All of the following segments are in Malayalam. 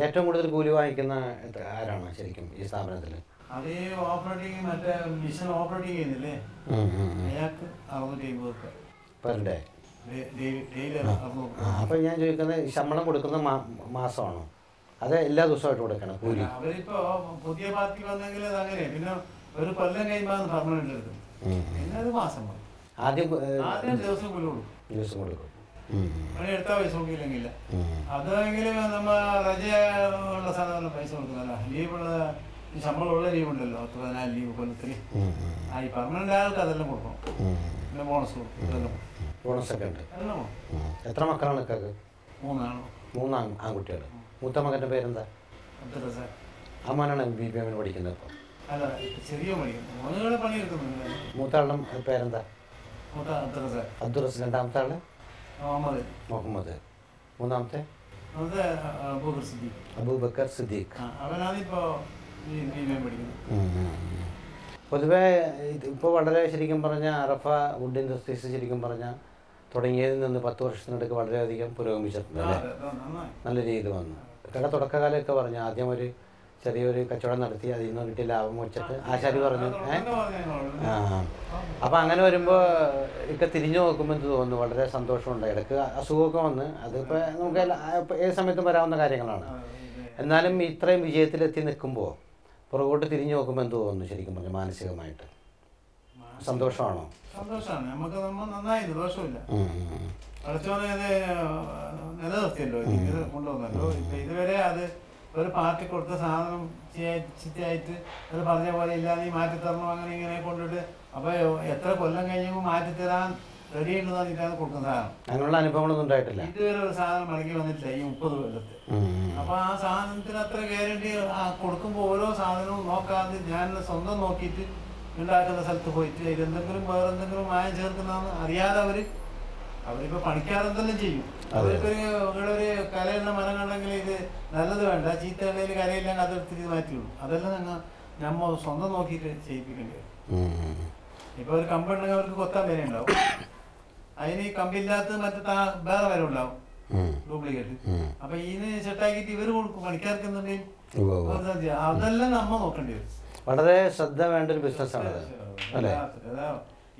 ഏറ്റവും കൂടുതൽ കൂലി വാങ്ങിക്കുന്ന ആരാണ് ശരിക്കും ഈ സ്ഥാപനത്തിൽ? അത് ഓപ്പറേറ്റിംഗ് മറ്റേ മിഷൻ ഓപ്പറേറ്റിംഗ് ചെയ്യുന്നില്ലേ, അയാൾക്ക് 650 പെർ ഡേ. അപ്പം ഞാൻ ചോദിക്കുന്നത് ശമ്പളം കൊടുക്കുന്ന മാസമാണോ അത് എല്ലാ ദിവസമായിട്ട് കൊടുക്കണം കൂലി? അവരിപ്പോ പുതിയ പാർട്ടി വന്നെങ്കിൽ അത് അങ്ങനെ, പിന്നെ ഒരു കൊല്ലം കഴിയുമ്പോൾ പെർമനന്റ് എടുക്കും, പിന്നെ ഒരു മാസം ആദ്യം ദിവസം കൂലി കൊടുക്കും. ദിവസം കൊടുക്കും. എടുത്താൽ പൈസ കൊടുക്കില്ലെങ്കില്ല. അതെങ്കിലും നമ്മ റജ ഉള്ള സാധനം പൈസ കൊടുക്കുന്നല്ല, ലീവുള്ള ശമ്പളമുള്ള ലീവ് ഉണ്ടല്ലോ, 14 ലീവ് കൊല്ലത്തിൽ. ഈ പെർമനന്റ് ആൾക്ക് അതെല്ലാം കൊടുക്കണം, പിന്നെ ബോണസ് കൊടുക്കും. ബോണസൊക്കെ ഉണ്ട്. എത്ര മക്കളാണ് ഇക്കാക്ക്? 3 ആൺകുട്ടികൾ. മൂത്ത മകൻ്റെ പേരെന്താ? അമ്മാനാണ് BPM പഠിക്കുന്നത് ഇപ്പോൾ? അല്ല, ചെറിയ പഠിക്കുന്നത്, പണിയെടുക്കുന്നുണ്ട്. മൂത്ത ആളുടെ പേരെന്താ? അബ്ദുറസ്. രണ്ടാമത്തെ ആള് മുഹമ്മദ്. മൂന്നാമത്തെ അബൂബക്കർ സിദ്ദീഖ്. പൊതുവേ ഇപ്പോൾ വളരെ ശരിക്കും പറഞ്ഞാൽ അറഫ വുഡ് ഇൻഡസ്ട്രീസ് ശരിക്കും പറഞ്ഞാൽ തുടങ്ങിയതിൽ നിന്ന് 10 വർഷത്തിനിടയ്ക്ക് വളരെയധികം പുരോഗമിച്ചിട്ടുണ്ട് അല്ലേ? നല്ല രീതിയിൽ വന്നു. കട തുടക്കകാലമൊക്കെ പറഞ്ഞു ആദ്യം ഒരു ചെറിയൊരു കച്ചവടം നടത്തി അതിൽ നിന്ന് കിട്ടിയ ലാഭം വെച്ചിട്ട് ആശാരി പറഞ്ഞു. അപ്പം അങ്ങനെ വരുമ്പോൾ ഒക്കെ തിരിഞ്ഞു നോക്കുമ്പോൾ എന്ത് തോന്നുന്നു, വളരെ സന്തോഷമുണ്ട്. ഇടയ്ക്ക് അസുഖമൊക്കെ വന്ന് അതിപ്പോൾ നമുക്ക് ഏത് സമയത്തും വരാവുന്ന കാര്യങ്ങളാണ്. എന്നാലും ഇത്രയും വിജയത്തിലെത്തി നിൽക്കുമ്പോൾ പുറകോട്ട് തിരിഞ്ഞു നോക്കുമ്പോൾ എന്ത് തോന്നുന്നു ശരിക്കും പറഞ്ഞു മാനസികമായിട്ട്? സന്തോഷമാണോ? സന്തോഷമാണ്. നമുക്ക് നന്നായി ദോഷമില്ല. നിലനിർത്തിയല്ലോ, കൊണ്ടുവന്നല്ലോ. ഇപ്പം ഇതുവരെ അത് ഒരു പാർട്ടി കൊടുത്ത സാധനം ചിറ്റയായിട്ട് അത് പറഞ്ഞ പോലെ ഇല്ലാതെ മാറ്റിത്തരണം അങ്ങനെ ഇങ്ങനെ കൊണ്ടിട്ട് അപ്പോൾ എത്ര കൊല്ലം കഴിഞ്ഞപ്പോൾ മാറ്റിത്തരാൻ റെഡി ഉണ്ടെന്നാണ് ഇതാണ് കൊടുക്കുന്ന സാധനം. അങ്ങനെയുള്ള അനുഭവങ്ങളൊന്നും ഉണ്ടായിട്ടില്ല ഇതുവരെ ഒരു സാധനം മടങ്ങി വന്നിട്ടില്ല ഈ 30 കൊല്ലത്ത്. അപ്പോൾ ആ സാധനത്തിന് അത്ര ഗ്യാരണ്ടി കൊടുക്കുമ്പോൾ ഓരോ സാധനവും നോക്കാതെ ഞാൻ സ്വന്തം നോക്കിയിട്ട് ഉണ്ടാക്കുന്ന സ്ഥലത്ത് പോയിട്ട് ഇതെന്തെങ്കിലും വേറെന്തെങ്കിലും മായം ചേർക്കുന്നതെന്ന് അറിയാതെ അവരിപ്പോൾ പണിക്കാരെന്തെല്ലാം ചെയ്യും. അവർക്കൊരു ഇവിടെ ഒരു കലയുള്ള മരം കണ്ടെങ്കിൽ ഇത് നല്ലത് വേണ്ട, ചീത്ത കലയിൽ കലയില്ലെങ്കിൽ അതെടുത്തിട്ട് മാറ്റിയുള്ളൂ. അതെല്ലാം നമ്മൾ സ്വന്തം നോക്കിയിട്ട് ചെയ്യിപ്പിക്കേണ്ടി വരും. ഇപ്പോൾ ഒരു കമ്പുണ്ടെങ്കിൽ അവർക്ക് കൊത്താൻ വില ഉണ്ടാവും, അതിന് ഈ കമ്പില്ലാത്ത മറ്റേ വേറെ വില ഉണ്ടാവും ഡ്യൂപ്ലിക്കേറ്റ്. അപ്പൊ ഇതിന് സെറ്റാക്കിയിട്ട് ഇവർ കൊടുക്കും പണിക്കാർക്ക് എന്തുണ്ടെങ്കിൽ അതെല്ലാം നമ്മൾ നോക്കേണ്ടി വരും. വളരെ ശ്രദ്ധ വേണ്ട ഒരു ബിസിനസ്സാണ് അല്ലേ?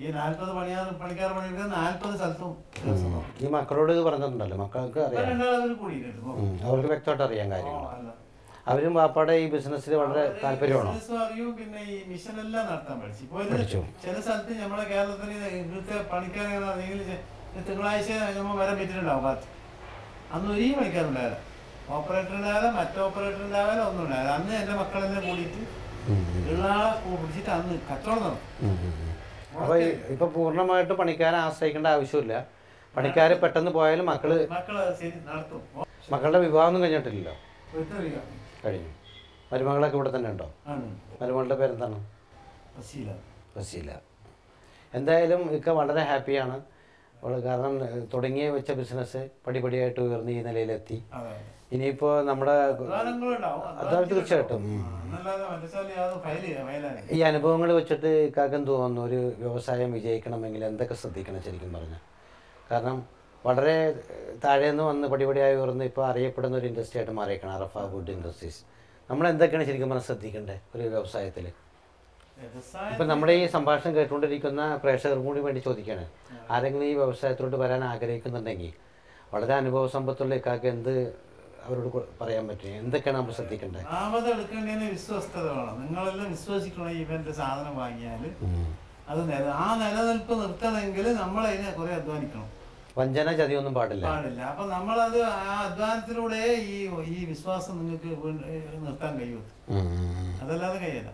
ഈ 40 പണിക്കാർ പണിയെടുക്കുന്നത് 40 സ്ഥലത്തും. ഈ മക്കളോട് ഇത് പറഞ്ഞിട്ടുണ്ടല്ലോ, മക്കൾക്ക് അറിയാം, അവർക്ക് വ്യക്തമായിട്ട് അറിയാൻ കാര്യങ്ങൾ. അവരും വാപ്പാടെ ഈ ബിസിനസ്സിൽ വളരെ താല്പര്യമാണോ? അറിയും. പിന്നെ ഈ മിഷൻ എല്ലാം നടത്താൻ പഠിച്ചു. ചില സ്ഥലത്ത് നമ്മുടെ കേരളത്തിൽ ഇവിടുത്തെ പണിക്കാരെങ്കിൽ തിങ്കളാഴ്ച നമ്മൾ വരാൻ പറ്റിയിട്ടുണ്ടാവും കാത്ത്. അന്ന് ഒരേ പണിക്കാരുണ്ടായാലും ഓപ്പറേറ്റർ ഉണ്ടായാലും മറ്റേ ഓപ്പറേറ്റർ ഉണ്ടായാലും ഒന്നും ഉണ്ടായാലും അന്ന് എൻ്റെ മക്കളെല്ലാം കൂടിയിട്ട് ഉള്ളാളെ പിടിച്ചിട്ട് അന്ന് കച്ചവടം നടത്തും. അപ്പോൾ ഇപ്പോൾ പൂർണ്ണമായിട്ട് പണിക്കാരെ ആശ്രയിക്കേണ്ട ആവശ്യമില്ല. പണിക്കാർ പെട്ടെന്ന് പോയാലും മക്കള് നടത്തും. മക്കളുടെ വിവാഹമൊന്നും കഴിഞ്ഞിട്ടില്ലല്ലോ? കഴിഞ്ഞു. മരുമകളൊക്കെ ഇവിടെ തന്നെ ഉണ്ടോ? മരുമകളുടെ പേരെന്താണ്? ഫസീല. എന്തായാലും ഇക്ക വളരെ ഹാപ്പിയാണ്. കാരണം തുടങ്ങി വെച്ച ബിസിനസ് പടിപടിയായിട്ട് ഉയർന്ന് ഈ നിലയിലെത്തി. ഇനിയിപ്പോൾ നമ്മുടെ അതാണ് തീർച്ചയായിട്ടും ഈ അനുഭവങ്ങൾ വെച്ചിട്ട് ഇക്കാക്ക് എന്ത് തോന്നുന്നു, ഒരു വ്യവസായം വിജയിക്കണമെങ്കിൽ എന്തൊക്കെ ശ്രദ്ധിക്കണം ശരിക്കും പറഞ്ഞാൽ? കാരണം വളരെ താഴേന്ന് വന്ന് പടിപടിയായി ഉയർന്ന് ഇപ്പോൾ അറിയപ്പെടുന്ന ഒരു ഇൻഡസ്ട്രി ആയിട്ട് മാറിയേക്കണം അറഫ വുഡ് ഇൻഡസ്ട്രീസ്. നമ്മൾ എന്തൊക്കെയാണ് ശരിക്കും പറഞ്ഞാൽ ശ്രദ്ധിക്കേണ്ടത് ഒരു വ്യവസായത്തിൽ? ഇപ്പം നമ്മുടെ ഈ സംഭാഷണം കേട്ടുകൊണ്ടിരിക്കുന്ന പ്രേക്ഷകർക്കും കൂടി വേണ്ടി ചോദിക്കുകയാണ്, ആരെങ്കിലും ഈ വ്യവസായത്തിലോട്ട് വരാൻ ആഗ്രഹിക്കുന്നുണ്ടെങ്കിൽ വളരെ അനുഭവ സമ്പത്തുള്ള ഇക്കാക്ക് എന്ത് അവരോട് പറയാൻ പറ്റും? എന്തൊക്കെയാണ് നമ്മൾ ശ്രദ്ധിക്കേണ്ടത്? എടുക്കേണ്ടതിന് വിശ്വസ്തത വേണം. നിങ്ങളെല്ലാം വിശ്വസിക്കണം. ഇവന്റെ സാധനം വാങ്ങിയാൽ അത് ആ നിലനിൽപ്പ് നിർത്തണമെങ്കിൽ നമ്മൾ അതിനെ കുറെ അധ്വാനിക്കണം. വഞ്ചന ചതിയൊന്നും പാടില്ല. അപ്പൊ നമ്മളത് ആ അധ്വാനത്തിലൂടെ ഈ വിശ്വാസം നിങ്ങൾക്ക് നിർത്താൻ കഴിയും. അതല്ലാതെ കഴിയില്ല.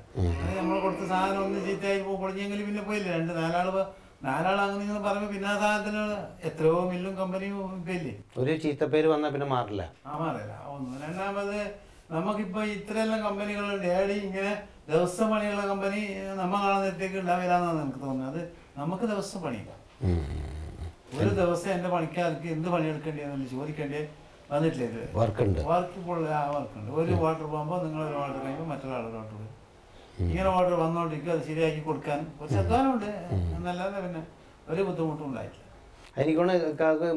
നമ്മൾ കൊടുത്ത സാധനം ഒന്ന് ചീത്തയായി പൊളിഞ്ഞെങ്കിൽ പിന്നെ പോയില്ല. 4 അങ്ങനെ പറയുമ്പോൾ പിന്നെ ആ സാധനത്തിന് എത്രയോ മില്ലും കമ്പനിയും ഇപ്പം ഇല്ലേ. ഒരു ചീത്തപ്പേര് വന്നാൽ പിന്നെ മാറില്ല. മാറില്ല. ഒന്ന്. രണ്ടാമത് നമുക്കിപ്പോ ഇത്രയെല്ലാം കമ്പനികളുണ്ട്. ഇങ്ങനെ ദിവസം പണിയുള്ള കമ്പനി നമ്മ കാണുന്നതിലേക്ക് ഉണ്ടാവില്ല എന്നാണ് എനിക്ക് തോന്നുന്നത്. നമുക്ക് ദിവസം പണിയില്ല. ഒരു ദിവസം എന്റെ പണിക്കാർക്ക് എന്ത് പണിയെടുക്കേണ്ടി ചോദിക്കേണ്ടി വന്നിട്ടില്ല. ഇത് വർക്ക് വർക്കുണ്ട്. ഒരു വാട്ടർ പോകുമ്പോൾ നിങ്ങളൊരു വാട്ടർ കഴിയുമ്പോൾ മറ്റൊരാളുടെ വാട്ടർ വരും. ഇങ്ങനെ ഓർഡർ വന്നോണ്ടിരിക്കും. അത് ശരിയാക്കി കൊടുക്കാൻ കുറച്ച് അധ്വാനമുണ്ട് എന്നല്ലാതെ പിന്നെ ഒരു ബുദ്ധിമുട്ടും ഉണ്ടായിട്ടില്ല. എനിക്കൊന്ന്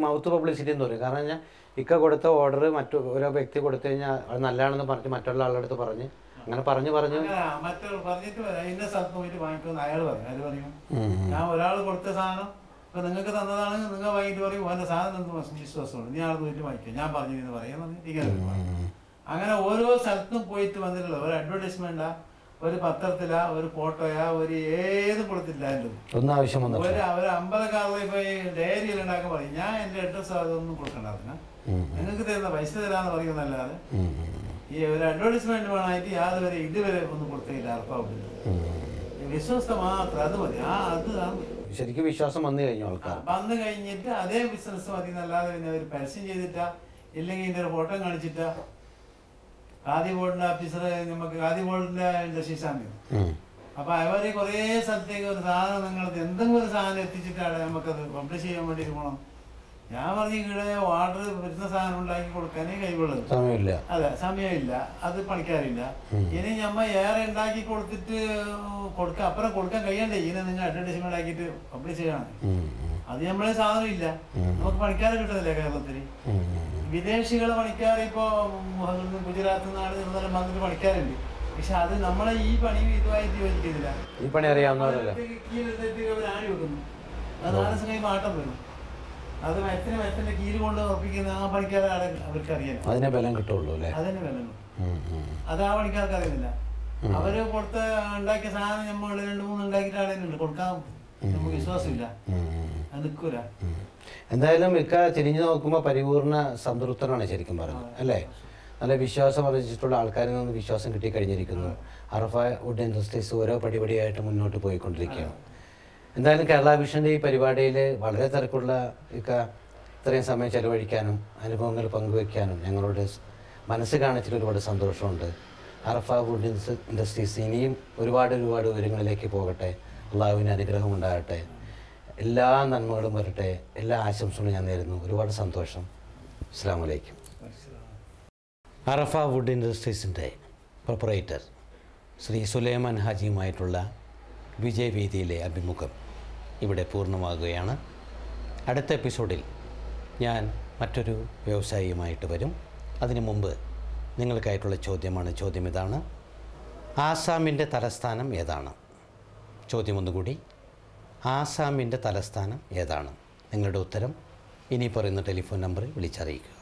മൗത്ത് പബ്ലിസിറ്റി എന്ന് പറയും. കാരണം കഴിഞ്ഞാൽ ഇക്ക കൊടുത്ത ഓർഡർ ഓരോ വ്യക്തി കൊടുത്തു കഴിഞ്ഞാൽ അത് നല്ലതാണെന്ന് പറഞ്ഞിട്ട് മറ്റുള്ള ആളുടെ അടുത്ത് പറഞ്ഞ് അങ്ങനെ പറഞ്ഞു മറ്റൊരു പറഞ്ഞിട്ട് ഇന്ന സ്ഥലത്ത് പോയിട്ട് വാങ്ങിക്കുമെന്ന് അയാൾ പറയും. ഞാൻ ഒരാൾ കൊടുത്ത സാധനം ഇപ്പൊ നിങ്ങൾക്ക് തന്നതാണെങ്കിൽ നിങ്ങൾ വാങ്ങിയിട്ട് പറയും ഓൻ്റെ സാധനം എന്ത് വിശ്വാസമുണ്ട്, നീ ആൾ പോയിട്ട് വാങ്ങിക്കും, ഞാൻ പറഞ്ഞു പറയാം. അങ്ങനെ ഓരോ സ്ഥലത്തും പോയിട്ട് വന്നിട്ടുള്ള ഒരു അഡ്വർടൈസ്മെന്റാ, ഒരു പത്രത്തിലാ, ഒരു ഫോട്ടോയാ, ഒരു ഏത് കൊടുത്തില്ല. ഒന്നും ആവശ്യം ഒരു അമ്പലക്കാരുടെ പോയി ഡയറിയിൽ ഉണ്ടാക്കാൻ പറയും, ഞാൻ എൻ്റെ അഡ്രസ്സ് അതൊന്നും കൊടുക്കണ്ടായിരുന്നു, നിങ്ങൾക്ക് തരുന്ന പൈസ തരാന്ന് പറയുന്നല്ലാതെ ഈ ഒരു അഡ്വർടൈസ്മെന്റ് വേണമായിട്ട് യാതൊരു ഇതുവരെ ഒന്നും കൊടുത്തില്ല. അർപ്പാവില്ല, വിശ്വസ്ത മാത്രം അത് മതി. അതാണ് ശരിക്കും വിശ്വാസം വന്നു കഴിഞ്ഞു ആൾക്കാർ. വന്നു കഴിഞ്ഞിട്ട് അതേ ബിസിനസ് മതി എന്നല്ലാതെ പിന്നെ അവർ പരസ്യം ചെയ്തിട്ടാ ഇല്ലെങ്കിൽ ഇതിന്റെ ഒരു ഫോട്ടോ കാണിച്ചിട്ടാ. ഖാദി ബോർഡിന്റെ ഓഫീസർ നമുക്ക് ഖാദി ബോർഡിന്റെ ഇൻഡസ്ട്രീസാണ്. അപ്പൊ അവര് കുറേ സ്ഥലത്തേക്ക് ഒരു സാധനം നിങ്ങൾ എന്തെങ്കിലും ഒരു സാധനം എത്തിച്ചിട്ടാണ് നമുക്കത് പബ്ലിഷ് ചെയ്യാൻ വേണ്ടി പോകണം. ഞാൻ പറഞ്ഞു ഇവിടെ ഓർഡർ വരുന്ന സാധനം ഉണ്ടാക്കി കൊടുക്കാനേ കഴിവുള്ളത്. സമയമില്ല. അതെ, സമയമില്ല, അത് പണിക്കാറില്ല. ഇനി നമ്മ ഏറെ ഉണ്ടാക്കി കൊടുത്തിട്ട് അപ്പുറം കൊടുക്കാൻ കഴിയണ്ടേ? ഇതിനെ നിങ്ങൾ അഡ്വർടൈസ്മെന്റ് ആക്കിയിട്ട് പബ്ലിഷ് ചെയ്യണം. അത് നമ്മളെ സാധനം ഇല്ല, നമുക്ക് പണിക്കാരെ കിട്ടുന്നില്ല കേരളത്തിൽ. വിദേശികളെ പണിക്കാർ ഇപ്പോ ഗുജറാത്തിൽ നാട് നിന്നെല്ലാം വന്നിട്ട് പണിക്കാരുണ്ട്. പക്ഷെ അത് നമ്മളെ ഈ പണി ഇതുമായിട്ട് യോജിക്കുന്നില്ല. ഈ പണി അറിയാവുന്നവരല്ല ആണി വെക്കുന്നു, അത് 4 ദിവസം കഴിയുമ്പോൾ ആട്ടം വരും. അത് മരത്തിന്റെ കീല് കൊണ്ട് ഉറപ്പിക്കുന്ന ആ പണിക്കാരെ അവർക്ക് അറിയാം. അതിനെ ബലം കിട്ടുള്ളൂ അല്ലേ? അതിന് ബലം അത് ആ പണിക്കാർക്ക് അറിയുന്നില്ല. അവര് കൊടുത്ത ഉണ്ടാക്കിയ സാധനം നമ്മൾ 2-3 ഉണ്ടാക്കിയിട്ട് ആളെന്നുണ്ട് കൊടുക്കാൻ നമുക്ക് വിശ്വാസമില്ല, അത് നിൽക്കൂല. എന്തായാലും ഇക്ക തിരിഞ്ഞു നോക്കുമ്പോൾ പരിപൂർണ സംതൃപ്തനാണ് ശരിക്കും പറഞ്ഞത് അല്ലേ? നല്ല വിശ്വാസം അറിയിച്ചിട്ടുള്ള ആൾക്കാരിൽ നിന്ന് വിശ്വാസം കിട്ടിക്കഴിഞ്ഞിരിക്കുന്നു. അറഫ വുഡ് ഇൻഡസ്ട്രീസ് ഓരോ പടിപടിയായിട്ട് മുന്നോട്ട് പോയിക്കൊണ്ടിരിക്കുകയാണ്. എന്തായാലും കേരള വിഷൻ്റെ ഈ പരിപാടിയിൽ വളരെ തിരക്കുള്ള ഇക്ക ഇത്രയും സമയം ചെലവഴിക്കാനും അനുഭവങ്ങൾ പങ്കുവയ്ക്കാനും ഞങ്ങളോട് മനസ്സ് കാണിച്ചിട്ട് ഒരുപാട് സന്തോഷമുണ്ട്. അറഫ വുഡ് ഇൻഡസ്ട്രീസ് ഇനിയും ഒരുപാട് ഉയരങ്ങളിലേക്ക് പോകട്ടെ. അള്ളാഹുവിന് അനുഗ്രഹം ഉണ്ടാകട്ടെ. എല്ലാ നന്മകളും വരട്ടെ. എല്ലാ ആശംസകളും ഞാൻ നേരുന്നു. ഒരുപാട് സന്തോഷം. അസ്സലാമു അലൈക്കും. അറഫ വുഡ് ഇൻഡസ്ട്രീസിൻ്റെ പ്രൊപ്പറേറ്റർ ശ്രീ സുലൈമാൻ ഹാജിയുമായിട്ടുള്ള വിജയവേദിയിലെ അഭിമുഖം ഇവിടെ പൂർണ്ണമാകുകയാണ്. അടുത്ത എപ്പിസോഡിൽ ഞാൻ മറ്റൊരു വ്യവസായിയുമായിട്ട് വരും. അതിനു മുമ്പ് നിങ്ങൾക്കായിട്ടുള്ള ചോദ്യം ഇതാണ്: ആസാമിൻ്റെ തലസ്ഥാനം ഏതാണ്? ചോദ്യം ഒന്നുകൂടി, ആസാമിൻ്റെ തലസ്ഥാനം ഏതാണ്? നിങ്ങളുടെ ഉത്തരം ഇനി പറയുന്ന ടെലിഫോൺ നമ്പറിൽ വിളിച്ചറിയിക്കുക.